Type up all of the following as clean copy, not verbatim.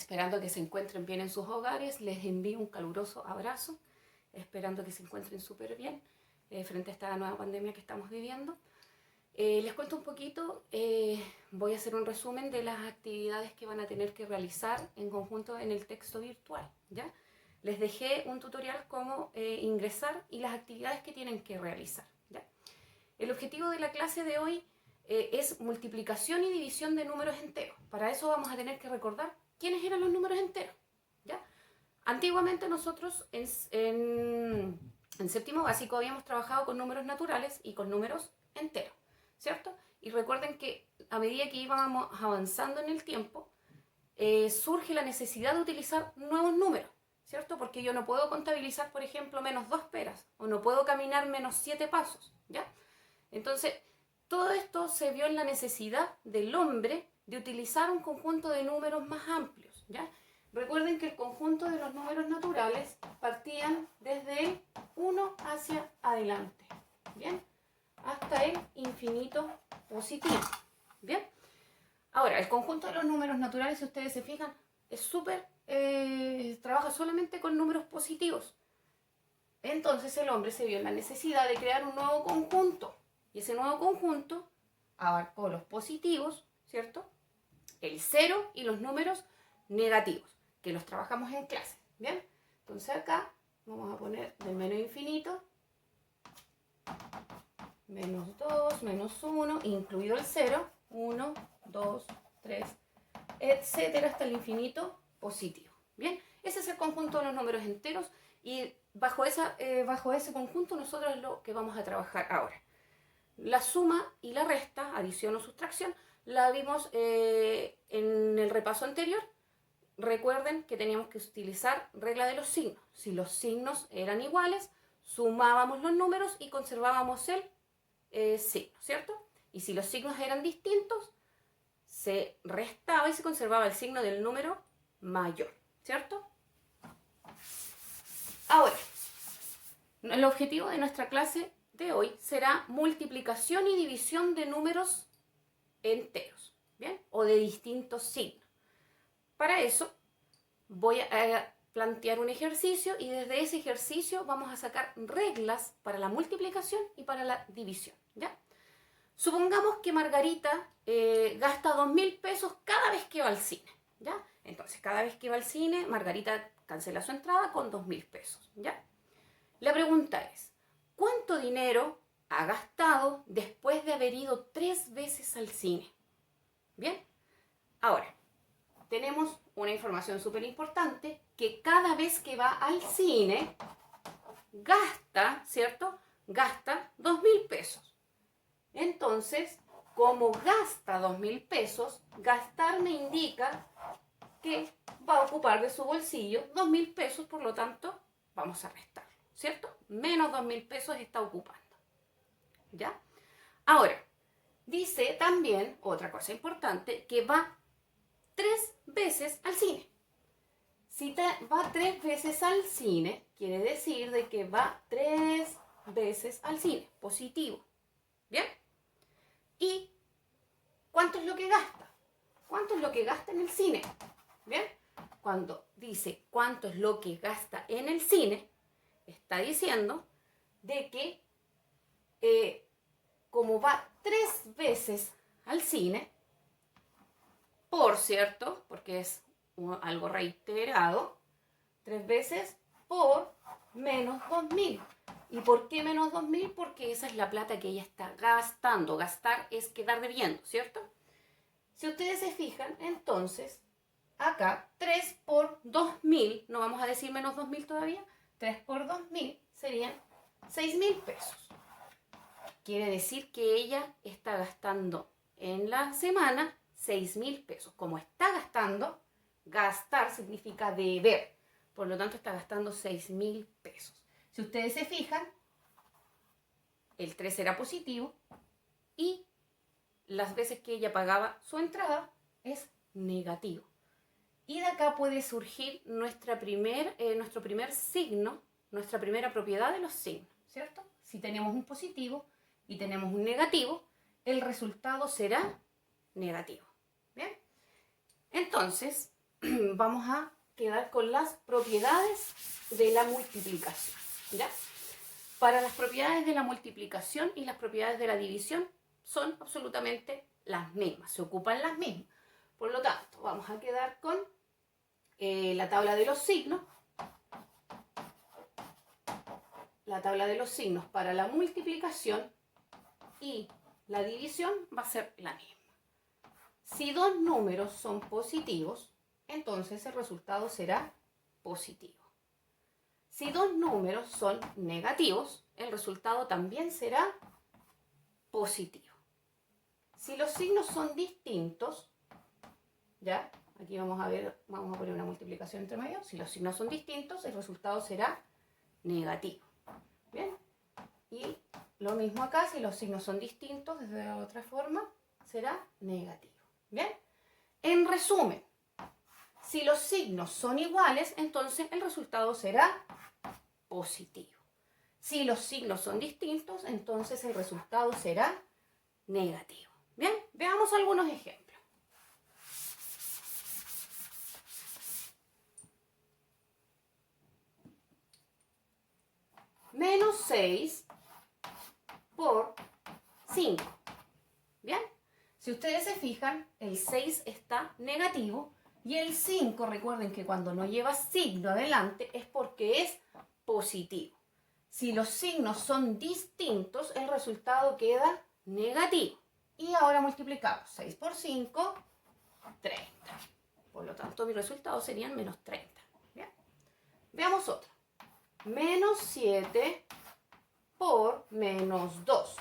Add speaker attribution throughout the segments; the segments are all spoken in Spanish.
Speaker 1: esperando que se encuentren bien en sus hogares. Les envío un caluroso abrazo, esperando que se encuentren súper bien frente a esta nueva pandemia que estamos viviendo. Les cuento un poquito, voy a hacer un resumen de las actividades que van a tener que realizar en conjunto en el texto virtual, ¿ya? Les dejé un tutorial cómo ingresar y las actividades que tienen que realizar, ¿ya? El objetivo de la clase de hoy es multiplicación y división de números enteros. Para eso vamos a tener que recordar quiénes eran los números enteros, ¿ya? Antiguamente nosotros en séptimo básico habíamos trabajado con números naturales y con números enteros, ¿cierto? Y recuerden que a medida que íbamos avanzando en el tiempo, surge la necesidad de utilizar nuevos números, ¿cierto? Porque yo no puedo contabilizar, por ejemplo, menos 2 peras, o no puedo caminar menos 7 pasos, ¿ya? Entonces, todo esto se vio en la necesidad del hombre de utilizar un conjunto de números más amplios, ¿ya? Recuerden que el conjunto de los números naturales partían desde el 1 hacia adelante, ¿bien? Hasta el infinito positivo, ¿bien? Ahora, el conjunto de los números naturales, si ustedes se fijan, es súper, trabaja solamente con números positivos. Entonces el hombre se vio en la necesidad de crear un nuevo conjunto. Y ese nuevo conjunto abarcó los positivos, ¿cierto? El 0 y los números negativos, que los trabajamos en clase, ¿bien? Entonces acá vamos a poner del menos infinito, menos 2, menos 1, incluido el 0, 1, 2, 3, etcétera, hasta el infinito positivo, ¿bien? Ese es el conjunto de los números enteros y bajo ese conjunto nosotros es lo que vamos a trabajar ahora. La suma y la resta, adición o sustracción, la vimos en el repaso anterior. Recuerden que teníamos que utilizar regla de los signos. Si los signos eran iguales, sumábamos los números y conservábamos el signo, ¿cierto? Y si los signos eran distintos, se restaba y se conservaba el signo del número mayor, ¿cierto? Ahora, el objetivo de nuestra clase de hoy será multiplicación y división de números enteros, ¿bien? O de distintos signos. Para eso voy a plantear un ejercicio y desde ese ejercicio vamos a sacar reglas para la multiplicación y para la división, ¿ya? Supongamos que Margarita gasta 2.000 pesos cada vez que va al cine, ¿ya? Entonces, cada vez que va al cine, Margarita cancela su entrada con 2.000 pesos, ¿ya? La pregunta es, ¿cuánto dinero ha gastado después de haber ido 3 veces al cine? ¿Bien? Ahora, tenemos una información súper importante, que cada vez que va al cine, gasta, ¿cierto? Gasta 2.000 pesos. Entonces, como gasta 2.000 pesos, gastar me indica que va a ocupar de su bolsillo 2.000 pesos, por lo tanto, vamos a restar, ¿cierto? Menos 2.000 pesos está ocupando, ¿ya? Ahora, dice también, otra cosa importante, que va 3 veces al cine. Si va 3 veces al cine, quiere decir de que va 3 veces al cine, positivo, ¿bien? ¿Y cuánto es lo que gasta? ¿Cuánto es lo que gasta en el cine? ¿Bien? Cuando dice cuánto es lo que gasta en el cine, está diciendo de que como va 3 veces al cine, por cierto, porque es algo reiterado, 3 veces por menos 2.000. ¿Y por qué menos 2.000? Porque esa es la plata que ella está gastando. Gastar es quedar debiendo, ¿cierto? Si ustedes se fijan, entonces, acá 3 por 2.000, no vamos a decir menos 2.000 todavía, 3 por 2.000 serían 6.000 pesos. Quiere decir que ella está gastando en la semana 6.000 pesos. Como está gastando, gastar significa deber. Por lo tanto, está gastando 6.000 pesos. Si ustedes se fijan, el 3 era positivo y las veces que ella pagaba su entrada es negativo. Y de acá puede surgir nuestro primer signo, nuestra primera propiedad de los signos, ¿cierto? Si tenemos un positivo y tenemos un negativo, el resultado será negativo. ¿Bien? Entonces, vamos a quedar con las propiedades de la multiplicación, ¿ya? Para las propiedades de la multiplicación y las propiedades de la división son absolutamente las mismas, se ocupan las mismas. Por lo tanto, vamos a quedar con la tabla de los signos. La tabla de los signos para la multiplicación y la división va a ser la misma. Si dos números son positivos, entonces el resultado será positivo. Si dos números son negativos, el resultado también será positivo. Si los signos son distintos, ¿ya? Aquí vamos a ver, vamos a poner una multiplicación entre medio. Si los signos son distintos, el resultado será negativo. ¿Bien? Y lo mismo acá, si los signos son distintos, desde otra forma, será negativo. ¿Bien? En resumen, si los signos son iguales, entonces el resultado será positivo. Si los signos son distintos, entonces el resultado será negativo. Bien, veamos algunos ejemplos. Menos 6 por 5. Bien, si ustedes se fijan, el 6 está negativo y el 5, recuerden que cuando no lleva signo adelante es porque es positivo. Si los signos son distintos, el resultado queda negativo. Y ahora multiplicamos 6 por 5, 30. Por lo tanto, mi resultado serían menos 30. ¿Bien? Veamos otro. Menos 7 por menos 2.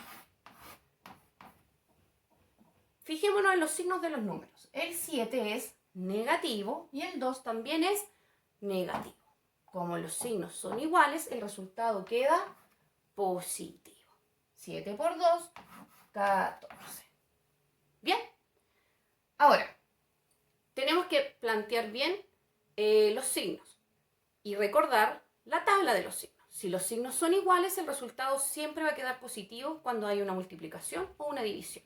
Speaker 1: Fijémonos en los signos de los números. El 7 es negativo y el 2 también es negativo. Como los signos son iguales, el resultado queda positivo. 7 por 2, 14. ¿Bien? Ahora, tenemos que plantear bien los signos y recordar la tabla de los signos. Si los signos son iguales, el resultado siempre va a quedar positivo cuando hay una multiplicación o una división.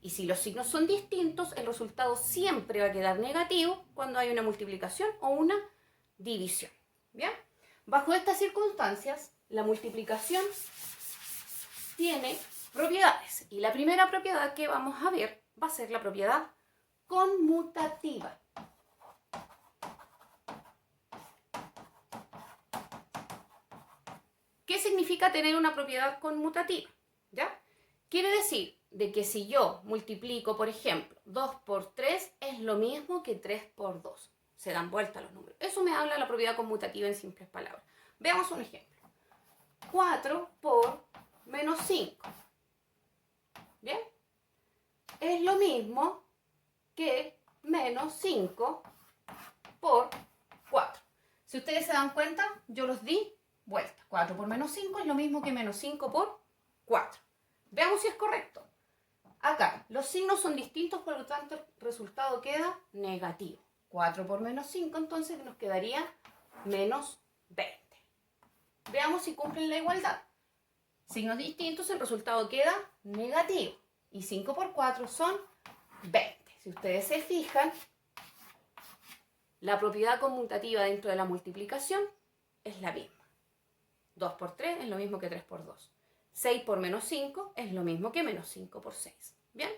Speaker 1: Y si los signos son distintos, el resultado siempre va a quedar negativo cuando hay una multiplicación o una división. ¿Bien? Bajo estas circunstancias, la multiplicación tiene propiedades. Y la primera propiedad que vamos a ver va a ser la propiedad conmutativa. ¿Qué significa tener una propiedad conmutativa? ¿Ya? Quiere decir de que si yo multiplico, por ejemplo, 2 por 3 es lo mismo que 3 por 2. Se dan vuelta los números. Eso me habla de la propiedad conmutativa en simples palabras. Veamos un ejemplo. 4 por menos 5. ¿Bien? Es lo mismo que menos 5 por 4. Si ustedes se dan cuenta, yo los di vuelta. 4 por menos 5 es lo mismo que menos 5 por 4. Veamos si es correcto. Acá, los signos son distintos, por lo tanto el resultado queda negativo. 4 por menos 5, entonces nos quedaría menos 20. Veamos si cumplen la igualdad. Signos distintos, el resultado queda negativo. Y 5 por 4 son 20. Si ustedes se fijan, la propiedad conmutativa dentro de la multiplicación es la misma. 2 por 3 es lo mismo que 3 por 2. 6 por menos 5 es lo mismo que menos 5 por 6. ¿Bien?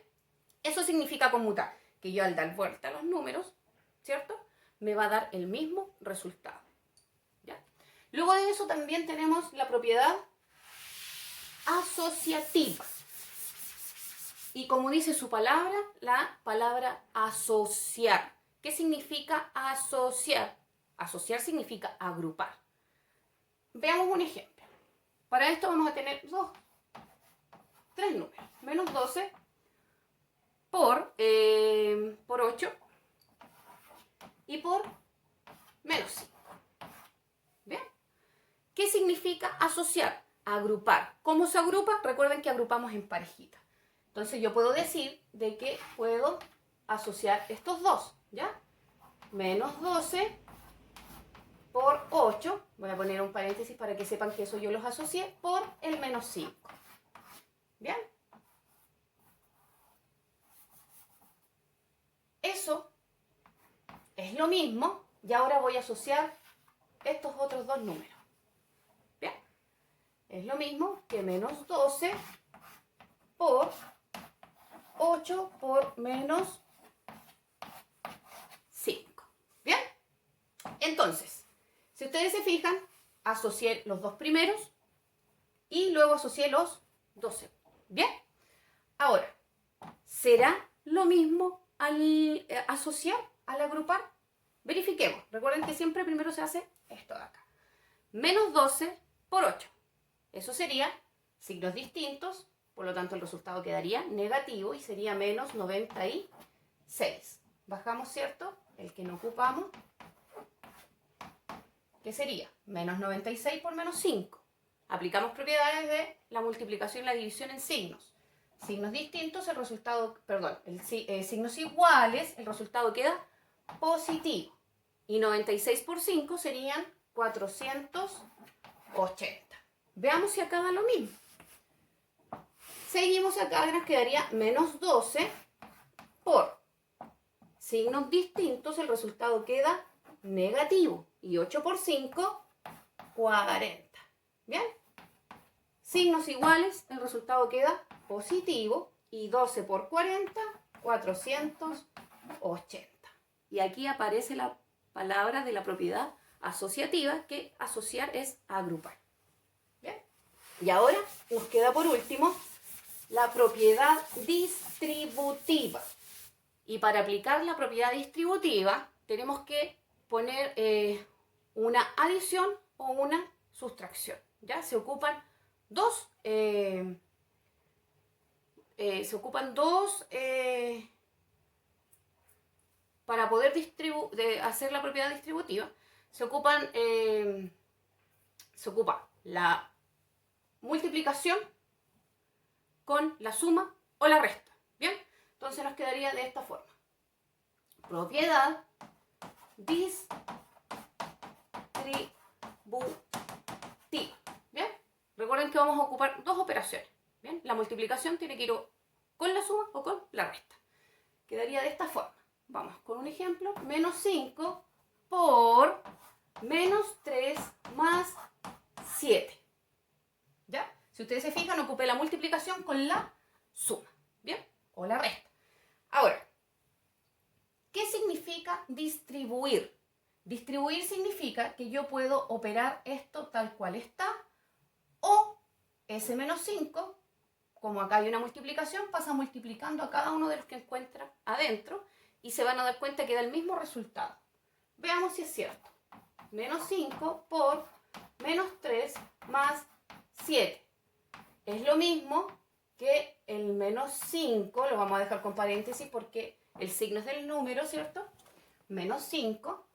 Speaker 1: Eso significa conmutar, que yo al dar vuelta a los números, ¿cierto? Me va a dar el mismo resultado. ¿Ya? Luego de eso también tenemos la propiedad asociativa. Y como dice su palabra, la palabra asociar. ¿Qué significa asociar? Asociar significa agrupar. Veamos un ejemplo. Para esto vamos a tener tres números. Menos 12 por 8 y por menos 5. ¿Bien? ¿Qué significa asociar? Agrupar. ¿Cómo se agrupa? Recuerden que agrupamos en parejitas. Entonces yo puedo decir de que puedo asociar estos dos, ¿ya? Menos 12 por 8, voy a poner un paréntesis para que sepan que eso yo los asocié, por el menos 5. ¿Bien? es lo mismo, y ahora voy a asociar estos otros dos números. Bien, es lo mismo que menos 12 por 8 por menos 5. Bien, entonces, si ustedes se fijan, asocié los dos primeros y luego asocié los 12. Bien, ahora, ¿será lo mismo al asociar, al agrupar? Verifiquemos. Recuerden que siempre primero se hace esto de acá. Menos 12 por 8. Eso sería signos distintos, por lo tanto el resultado quedaría negativo y sería menos 96. Bajamos, ¿cierto? El que no ocupamos, ¿qué sería? Menos 96 por menos 5. Aplicamos propiedades de la multiplicación y la división en signos. Signos distintos, el resultado, signos iguales, el resultado queda positivo. Y 96 por 5 serían 480. Veamos si acá da lo mismo. Seguimos acá y nos quedaría menos 12 por signos distintos, el resultado queda negativo. Y 8 por 5, 40. ¿Bien? Signos iguales, el resultado queda positivo. Y 12 por 40, 480. Y aquí aparece la palabra de la propiedad asociativa, que asociar es agrupar. ¿Bien? Y ahora nos queda por último la propiedad distributiva. Y para aplicar la propiedad distributiva tenemos que poner una adición o una sustracción. ¿Ya? Se ocupan dos para poder hacer la propiedad distributiva, se ocupa la multiplicación con la suma o la resta. ¿Bien? Entonces nos quedaría de esta forma. Propiedad distributiva. ¿Bien? Recuerden que vamos a ocupar dos operaciones. ¿Bien? La multiplicación tiene que ir con la suma o con la resta. Quedaría de esta forma. Vamos con un ejemplo. Menos 5 por menos 3 más 7. ¿Ya? Si ustedes se fijan, ocupé la multiplicación con la suma. ¿Bien? O la resta. Ahora, ¿qué significa distribuir? Distribuir significa que yo puedo operar esto tal cual está, o ese menos 5, como acá hay una multiplicación, pasa multiplicando a cada uno de los que encuentra adentro y se van a dar cuenta que da el mismo resultado. Veamos si es cierto. Menos 5 por menos 3 más 7. Es lo mismo que el menos 5, lo vamos a dejar con paréntesis porque el signo es del número, ¿cierto? Menos 5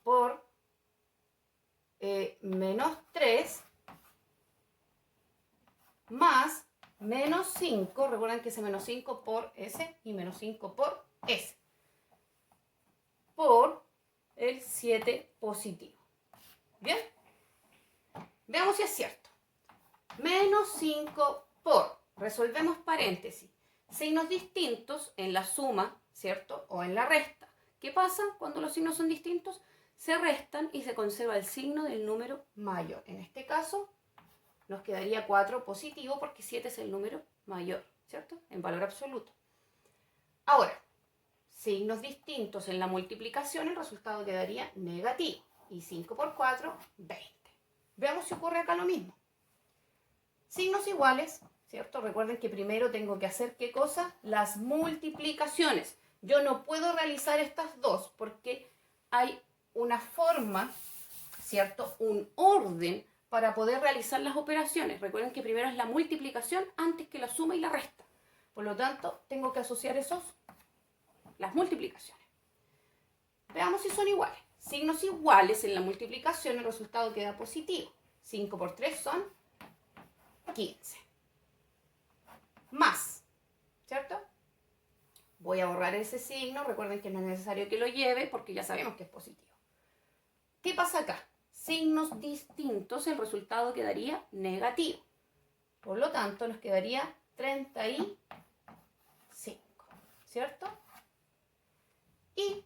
Speaker 1: por menos 3 más menos 5, recuerden que ese menos 5 por S y menos 5 por S, por el 7 positivo. ¿Bien? Veamos si es cierto. Menos 5 por, resolvemos paréntesis, signos distintos en la suma, ¿cierto? O en la resta. ¿Qué pasa cuando los signos son distintos? Se restan y se conserva el signo del número mayor. En este caso nos quedaría 4 positivo porque 7 es el número mayor, ¿cierto? En valor absoluto. Ahora, signos distintos en la multiplicación, el resultado quedaría negativo. Y 5 por 4, 20. Veamos si ocurre acá lo mismo. Signos iguales, ¿cierto? Recuerden que primero tengo que hacer, ¿qué cosa? Las multiplicaciones. Yo no puedo realizar estas dos porque hay una forma, ¿cierto? Un orden para poder realizar las operaciones. Recuerden que primero es la multiplicación antes que la suma y la resta. Por lo tanto, tengo que asociar las multiplicaciones. Veamos si son iguales. Signos iguales en la multiplicación, el resultado queda positivo. 5 por 3 son 15. Más, ¿cierto? Voy a borrar ese signo. Recuerden que no es necesario que lo lleve porque ya sabemos que es positivo. ¿Qué pasa acá? Signos distintos, el resultado quedaría negativo. Por lo tanto, nos quedaría 35, ¿cierto? Y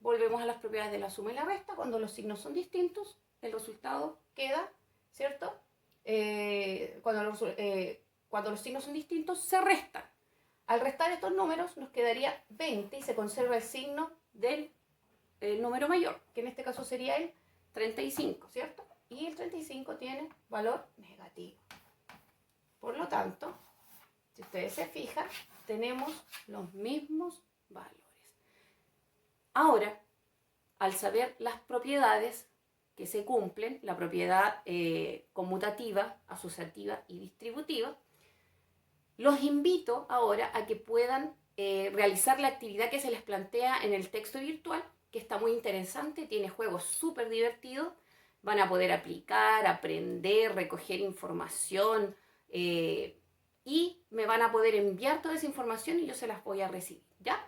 Speaker 1: volvemos a las propiedades de la suma y la resta. Cuando los signos son distintos, el resultado queda, ¿cierto? Cuando los signos son distintos, se restan. Al restar estos números nos quedaría 20 y se conserva el signo del número mayor, que en este caso sería el 35, ¿cierto? Y el 35 tiene valor negativo. Por lo tanto, si ustedes se fijan, tenemos los mismos valores. Ahora, al saber las propiedades que se cumplen, la propiedad conmutativa, asociativa y distributiva, los invito ahora a que puedan realizar la actividad que se les plantea en el texto virtual, que está muy interesante, tiene juegos súper divertidos, van a poder aplicar, aprender, recoger información y me van a poder enviar toda esa información y yo se las voy a recibir, ¿ya?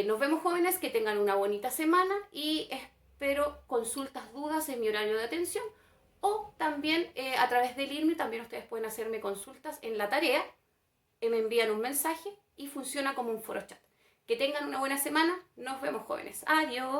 Speaker 1: Nos vemos, jóvenes, que tengan una bonita semana y espero consultas, dudas en mi horario de atención o también a través del IRMI también ustedes pueden hacerme consultas en la tarea, me envían un mensaje y funciona como un foro chat. Que tengan una buena semana, nos vemos, jóvenes. Adiós.